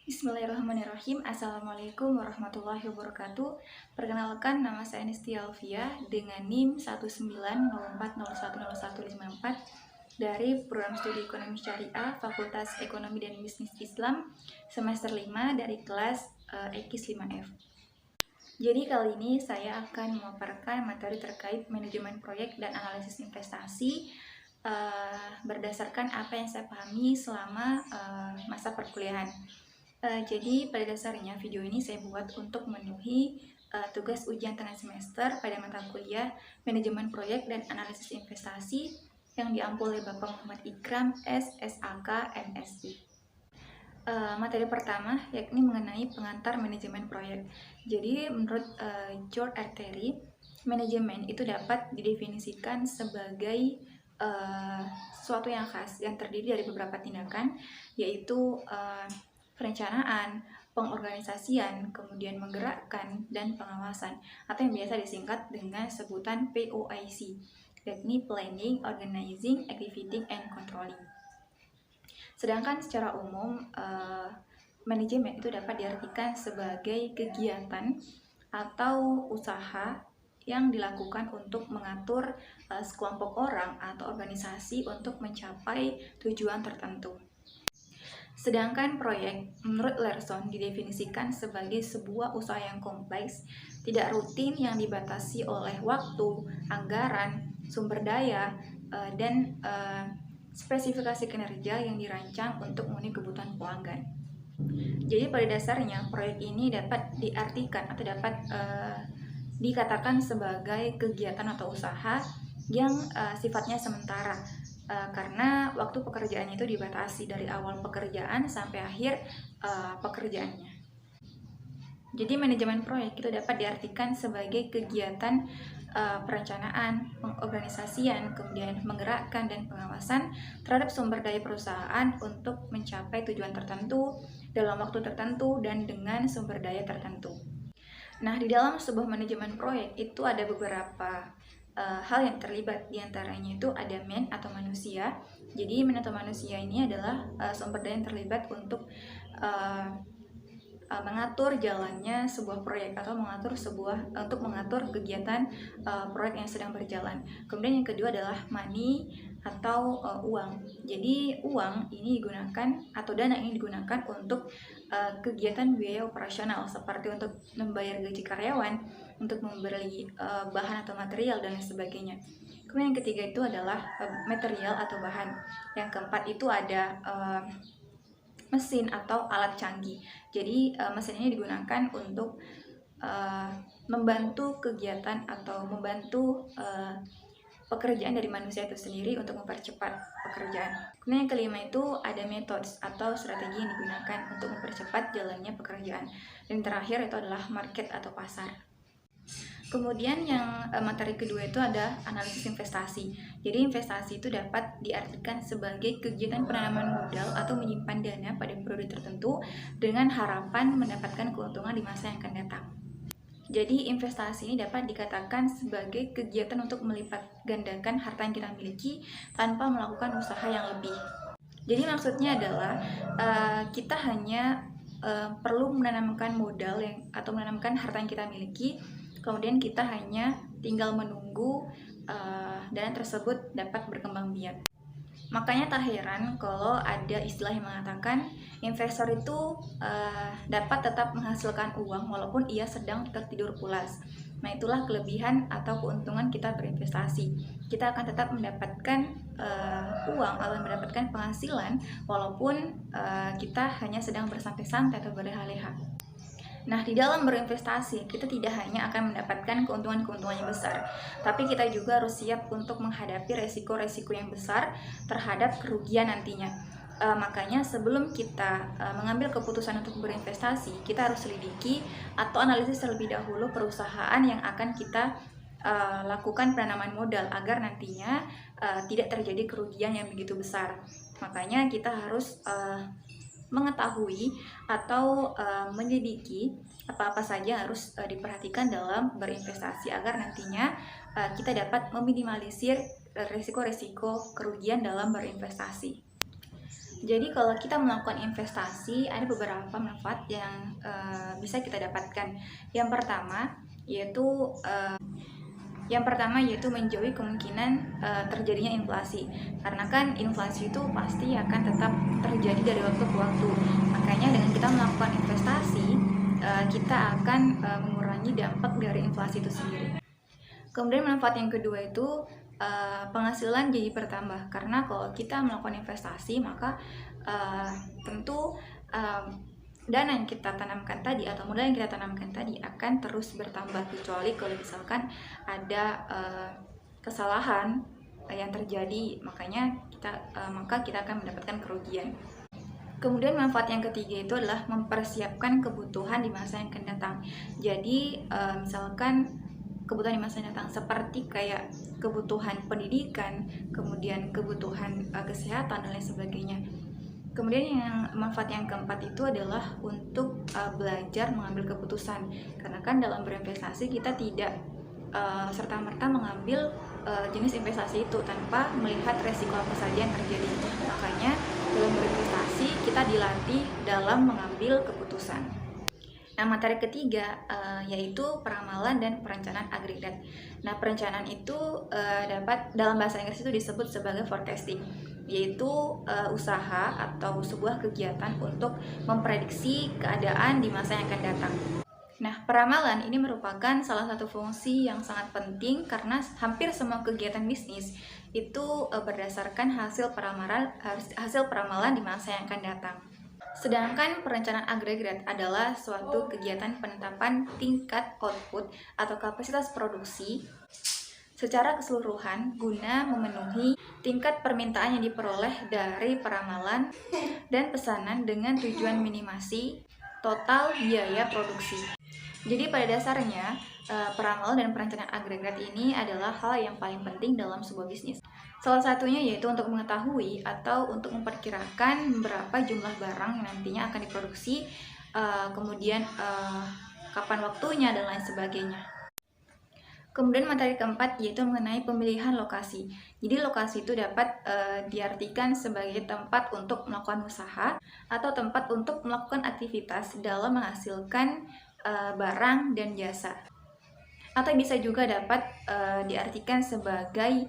Bismillahirrahmanirrahim. Assalamualaikum warahmatullahi wabarakatuh. Perkenalkan, nama saya Nisti Alfia dengan NIM 19040100154 dari Program Studi Ekonomi Syariah Fakultas Ekonomi dan Bisnis Islam semester 5 dari kelas EKIS 5F. Jadi kali ini saya akan memaparkan materi terkait manajemen proyek dan analisis investasi berdasarkan apa yang saya pahami selama masa perkuliahan. Jadi pada dasarnya video ini saya buat untuk memenuhi tugas ujian tengah semester pada mata kuliah Manajemen Proyek dan Analisis Investasi yang diampu oleh Bapak Muhammad Ikram SSAK MSI. Materi pertama yakni mengenai pengantar manajemen proyek. Jadi menurut George R. Terry, manajemen itu dapat didefinisikan sebagai sesuatu yang khas yang terdiri dari beberapa tindakan, yaitu perencanaan, pengorganisasian, kemudian menggerakkan, dan pengawasan, atau yang biasa disingkat dengan sebutan POIC, yakni Planning, Organizing, Activating, and Controlling. Sedangkan secara umum, manajemen itu dapat diartikan sebagai kegiatan atau usaha yang dilakukan untuk mengatur sekelompok orang atau organisasi untuk mencapai tujuan tertentu. Sedangkan proyek, menurut Larson, didefinisikan sebagai sebuah usaha yang kompleks, tidak rutin yang dibatasi oleh waktu, anggaran, sumber daya, dan spesifikasi kinerja yang dirancang untuk memenuhi kebutuhan pelanggan. Jadi pada dasarnya proyek ini dapat diartikan atau dapat dikatakan sebagai kegiatan atau usaha yang sifatnya sementara, karena waktu pekerjaannya itu dibatasi dari awal pekerjaan sampai akhir pekerjaannya. Jadi manajemen proyek itu dapat diartikan sebagai kegiatan perencanaan, pengorganisasian, kemudian menggerakkan dan pengawasan terhadap sumber daya perusahaan untuk mencapai tujuan tertentu dalam waktu tertentu dan dengan sumber daya tertentu. Nah, di dalam sebuah manajemen proyek itu ada beberapa hal yang terlibat, diantaranya itu ada man atau manusia. Jadi man atau manusia ini adalah sumber daya yang terlibat untuk mengatur jalannya sebuah proyek atau untuk mengatur kegiatan proyek yang sedang berjalan. Kemudian yang kedua adalah money atau uang. Jadi uang ini digunakan atau dana ini digunakan untuk kegiatan biaya operasional seperti untuk membayar gaji karyawan, untuk membeli bahan atau material dan lain sebagainya. Kemudian yang ketiga itu adalah material atau bahan. Yang keempat itu ada mesin atau alat canggih. Jadi mesin ini digunakan untuk membantu kegiatan atau membantu pekerjaan dari manusia itu sendiri untuk mempercepat pekerjaan. Kemudian yang kelima itu ada methods atau strategi yang digunakan untuk mempercepat jalannya pekerjaan. Dan terakhir itu adalah market atau pasar. Kemudian yang materi kedua itu ada analisis investasi. Jadi investasi itu dapat diartikan sebagai kegiatan penanaman modal atau menyimpan dana pada periode tertentu dengan harapan mendapatkan keuntungan di masa yang akan datang. Jadi investasi ini dapat dikatakan sebagai kegiatan untuk melipat gandakan harta yang kita miliki tanpa melakukan usaha yang lebih. Jadi maksudnya adalah kita hanya perlu menanamkan modal atau menanamkan harta yang kita miliki, kemudian kita hanya tinggal menunggu dana tersebut dapat berkembang biak. Makanya tak heran kalau ada istilah yang mengatakan investor itu dapat tetap menghasilkan uang walaupun ia sedang tertidur pulas. Nah, itulah kelebihan atau keuntungan kita berinvestasi. Kita akan tetap mendapatkan uang atau mendapatkan penghasilan walaupun kita hanya sedang bersantai-santai atau berleha-leha. Nah, di dalam berinvestasi, kita tidak hanya akan mendapatkan keuntungan-keuntungan yang besar, tapi kita juga harus siap untuk menghadapi resiko-resiko yang besar terhadap kerugian nantinya. Makanya sebelum kita mengambil keputusan untuk berinvestasi, kita harus selidiki atau analisis terlebih dahulu perusahaan yang akan kita lakukan penanaman modal agar nantinya tidak terjadi kerugian yang begitu besar. Makanya kita harus mengetahui atau menyelidiki apa-apa saja harus diperhatikan dalam berinvestasi agar nantinya kita dapat meminimalisir risiko-risiko kerugian dalam berinvestasi. Jadi kalau kita melakukan investasi, ada beberapa manfaat yang bisa kita dapatkan. Yang pertama yaitu menjauhi kemungkinan terjadinya inflasi. Karena kan inflasi itu pasti akan tetap terjadi dari waktu ke waktu. Makanya dengan kita melakukan investasi, kita akan mengurangi dampak dari inflasi itu sendiri. Kemudian manfaat yang kedua itu penghasilan jadi bertambah. Karena kalau kita melakukan investasi, maka tentu dana yang kita tanamkan tadi atau modal yang kita tanamkan tadi akan terus bertambah, kecuali kalau misalkan ada kesalahan yang terjadi, maka kita akan mendapatkan kerugian. Kemudian manfaat yang ketiga itu adalah mempersiapkan kebutuhan di masa yang akan datang. Jadi misalkan kebutuhan di masa yang datang seperti kayak kebutuhan pendidikan, kemudian kebutuhan kesehatan dan lain sebagainya. Kemudian manfaat yang keempat itu adalah untuk belajar mengambil keputusan. Karena kan dalam berinvestasi kita tidak serta-merta mengambil jenis investasi itu tanpa melihat resiko apa saja yang terjadi. Makanya dalam berinvestasi kita dilatih dalam mengambil keputusan. Nah, materi ketiga yaitu peramalan dan perencanaan agregat. Nah, perencanaan itu dalam bahasa Inggris itu disebut sebagai forecasting, yaitu usaha atau sebuah kegiatan untuk memprediksi keadaan di masa yang akan datang. Nah, peramalan ini merupakan salah satu fungsi yang sangat penting karena hampir semua kegiatan bisnis itu berdasarkan hasil peramalan di masa yang akan datang. Sedangkan perencanaan agregat adalah suatu kegiatan penetapan tingkat output atau kapasitas produksi secara keseluruhan guna memenuhi tingkat permintaan yang diperoleh dari peramalan dan pesanan dengan tujuan minimasi total biaya produksi. Jadi pada dasarnya peramalan dan perencanaan agregat ini adalah hal yang paling penting dalam sebuah bisnis. Salah satunya yaitu untuk mengetahui atau untuk memperkirakan berapa jumlah barang yang nantinya akan diproduksi, kemudian kapan waktunya dan lain sebagainya. Kemudian materi keempat yaitu mengenai pemilihan lokasi. Jadi lokasi itu dapat diartikan sebagai tempat untuk melakukan usaha atau tempat untuk melakukan aktivitas dalam menghasilkan barang dan jasa. Atau bisa juga dapat diartikan sebagai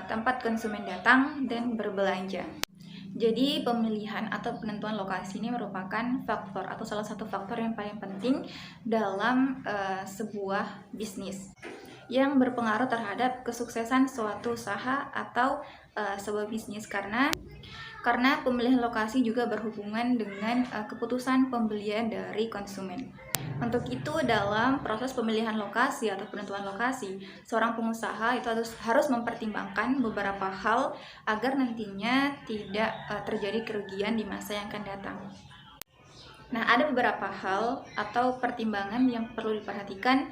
tempat konsumen datang dan berbelanja. Jadi pemilihan atau penentuan lokasi ini merupakan faktor atau salah satu faktor yang paling penting dalam sebuah bisnis yang berpengaruh terhadap kesuksesan suatu usaha atau sebuah bisnis karena pemilihan lokasi juga berhubungan dengan keputusan pembelian dari konsumen. Untuk itu, dalam proses pemilihan lokasi atau penentuan lokasi, seorang pengusaha itu harus mempertimbangkan beberapa hal agar nantinya tidak terjadi kerugian di masa yang akan datang. Nah, ada beberapa hal atau pertimbangan yang perlu diperhatikan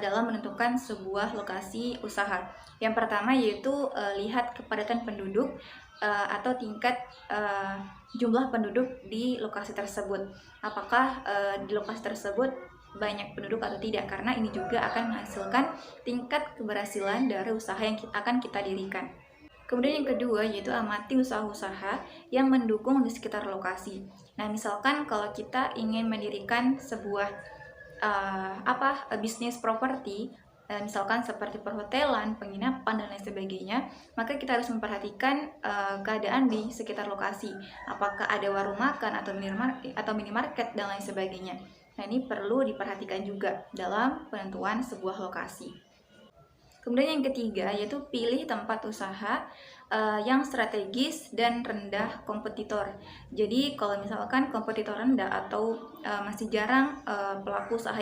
dalam menentukan sebuah lokasi usaha. Yang pertama yaitu lihat kepadatan penduduk atau tingkat jumlah penduduk di lokasi tersebut. Apakah di lokasi tersebut banyak penduduk atau tidak, karena ini juga akan menghasilkan tingkat keberhasilan dari usaha yang akan kita dirikan. Kemudian yang kedua yaitu amati usaha-usaha yang mendukung di sekitar lokasi. Nah, misalkan kalau kita ingin mendirikan sebuah bisnis properti, misalkan seperti perhotelan, penginapan dan lain sebagainya, maka kita harus memperhatikan keadaan di sekitar lokasi. Apakah ada warung makan atau minimarket dan lain sebagainya. Nah, ini perlu diperhatikan juga dalam penentuan sebuah lokasi. Kemudian yang ketiga yaitu pilih tempat usaha yang strategis dan rendah kompetitor. Jadi kalau misalkan kompetitor rendah atau masih jarang pelaku usaha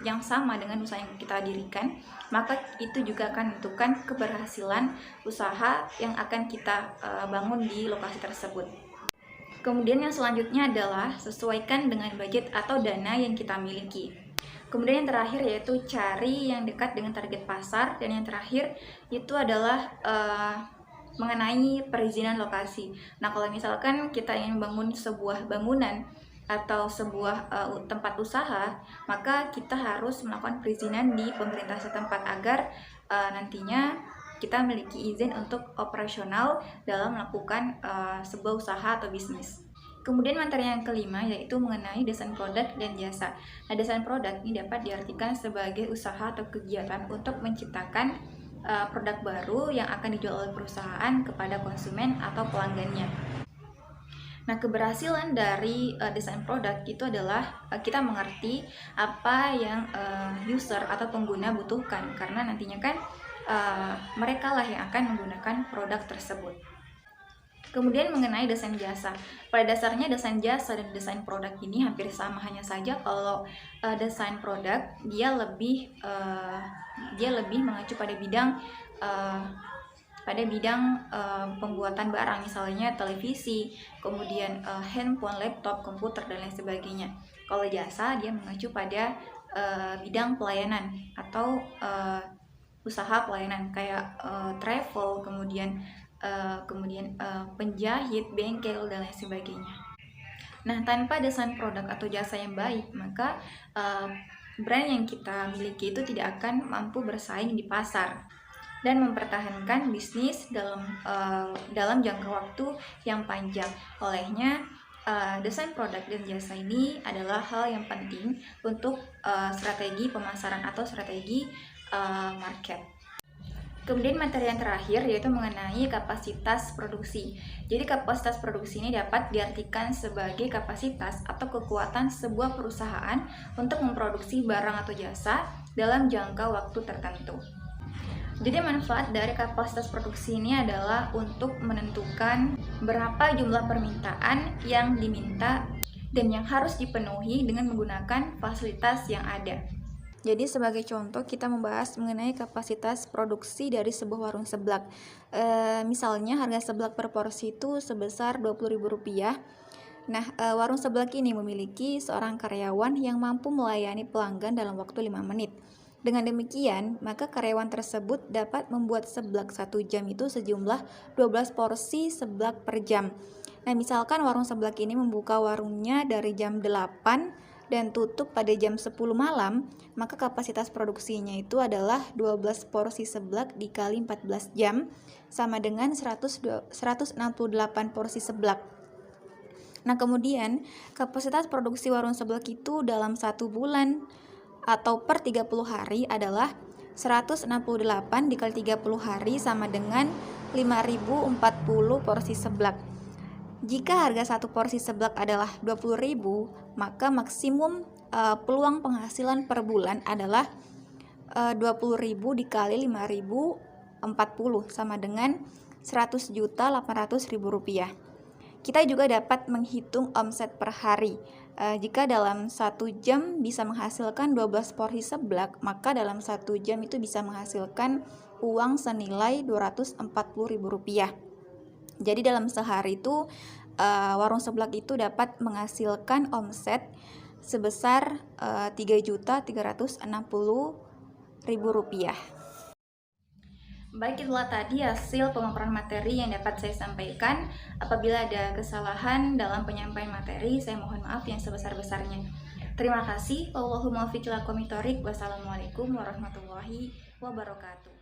yang sama dengan usaha yang kita dirikan, maka itu juga akan menentukan keberhasilan usaha yang akan kita bangun di lokasi tersebut. Kemudian yang selanjutnya adalah sesuaikan dengan budget atau dana yang kita miliki. Kemudian yang terakhir yaitu cari yang dekat dengan target pasar. Dan yang terakhir itu adalah mengenai perizinan lokasi. Nah, kalau misalkan kita ingin membangun sebuah bangunan atau sebuah tempat usaha, maka kita harus melakukan perizinan di pemerintah setempat agar nantinya kita memiliki izin untuk operasional dalam melakukan sebuah usaha atau bisnis. Kemudian materi yang kelima yaitu mengenai desain produk dan jasa. Nah, desain produk ini dapat diartikan sebagai usaha atau kegiatan untuk menciptakan produk baru yang akan dijual oleh perusahaan kepada konsumen atau pelanggannya. Nah, keberhasilan dari desain produk itu adalah kita mengerti apa yang user atau pengguna butuhkan, karena nantinya kan mereka lah yang akan menggunakan produk tersebut. Kemudian mengenai desain jasa, pada dasarnya desain jasa dan desain produk ini hampir sama, hanya saja kalau desain produk dia lebih mengacu pada bidang pembuatan barang, misalnya televisi, kemudian handphone, laptop, komputer, dan lain sebagainya. Kalau jasa dia mengacu pada bidang pelayanan atau usaha pelayanan kayak travel, kemudian penjahit, bengkel, dan lain sebagainya. Nah, tanpa desain produk atau jasa yang baik, maka brand yang kita miliki itu tidak akan mampu bersaing di pasar dan mempertahankan bisnis dalam jangka waktu yang panjang. Olehnya, desain produk dan jasa ini adalah hal yang penting untuk strategi pemasaran atau strategi market. Kemudian materi yang terakhir yaitu mengenai kapasitas produksi. Jadi kapasitas produksi ini dapat diartikan sebagai kapasitas atau kekuatan sebuah perusahaan untuk memproduksi barang atau jasa dalam jangka waktu tertentu. Jadi manfaat dari kapasitas produksi ini adalah untuk menentukan berapa jumlah permintaan yang diminta dan yang harus dipenuhi dengan menggunakan fasilitas yang ada. Jadi sebagai contoh kita membahas mengenai kapasitas produksi dari sebuah warung seblak. Misalnya harga seblak per porsi itu sebesar Rp20.000. Nah, warung seblak ini memiliki seorang karyawan yang mampu melayani pelanggan dalam waktu 5 menit. Dengan demikian, maka karyawan tersebut dapat membuat seblak 1 jam itu sejumlah 12 porsi seblak per jam. Nah, misalkan warung seblak ini membuka warungnya dari jam 8 dan tutup pada jam 10 malam, maka kapasitas produksinya itu adalah 12 porsi seblak dikali 14 jam sama dengan 168 porsi seblak. Nah, kemudian kapasitas produksi warung seblak itu dalam 1 bulan atau per 30 hari adalah 168 dikali 30 hari sama dengan 5.040 porsi seblak. Jika harga satu porsi seblak adalah Rp20.000, maka maksimum peluang penghasilan per bulan adalah Rp20.000 dikali 5.040 sama dengan Rp100.800.000. Kita juga dapat menghitung omset per hari. Jika dalam 1 jam bisa menghasilkan 12 porsi seblak, maka dalam 1 jam itu bisa menghasilkan uang senilai Rp240.000. Jadi dalam sehari itu warung seblak itu dapat menghasilkan omset sebesar Rp3.360.000. Baik, itulah tadi hasil pemaparan materi yang dapat saya sampaikan. Apabila ada kesalahan dalam penyampaian materi, saya mohon maaf yang sebesar-besarnya. Terima kasih. Wassalamualaikum warahmatullahi wabarakatuh.